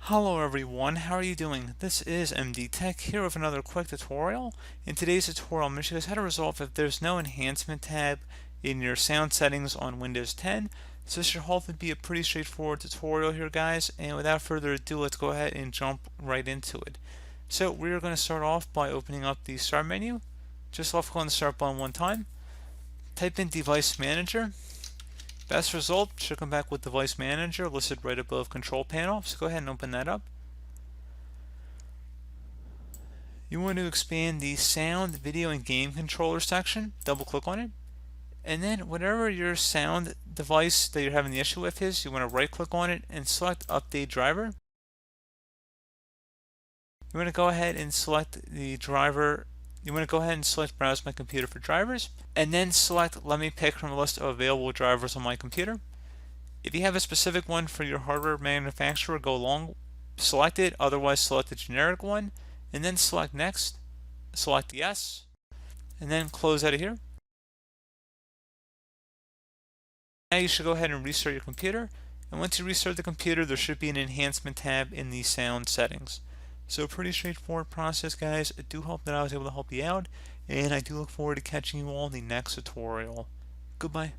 Hello everyone, how are you doing? This is MD Tech here with another quick tutorial. In today's tutorial, I'm going to show you guys how to resolve if there's no enhancement tab in your sound settings on Windows 10. So this should hopefully be a pretty straightforward tutorial here, guys, and without further ado, let's go ahead and jump right into it. So we're going to start off by opening up the Start menu. Just left click on the Start button one time. Type in Device Manager. Best result should come back with Device Manager listed right above Control Panel, so go ahead and open that up. You want to expand the Sound, Video, and Game Controller section, double click on it, and then whatever your sound device that you're having the issue with is, you want to right click on it and select Update Driver. You want to go ahead and select the driver. You want to go ahead and select Browse My Computer for drivers, and then select Let me pick from a list of available drivers on my computer. If you have a specific one for your hardware manufacturer, go along, select it, otherwise select the generic one, and then select Next, select Yes, and then close out of here. Now you should go ahead and restart your computer, and once you restart the computer, there should be an enhancement tab in the sound settings. So pretty straightforward process, guys. I do hope that I was able to help you out, and I do look forward to catching you all in the next tutorial. Goodbye.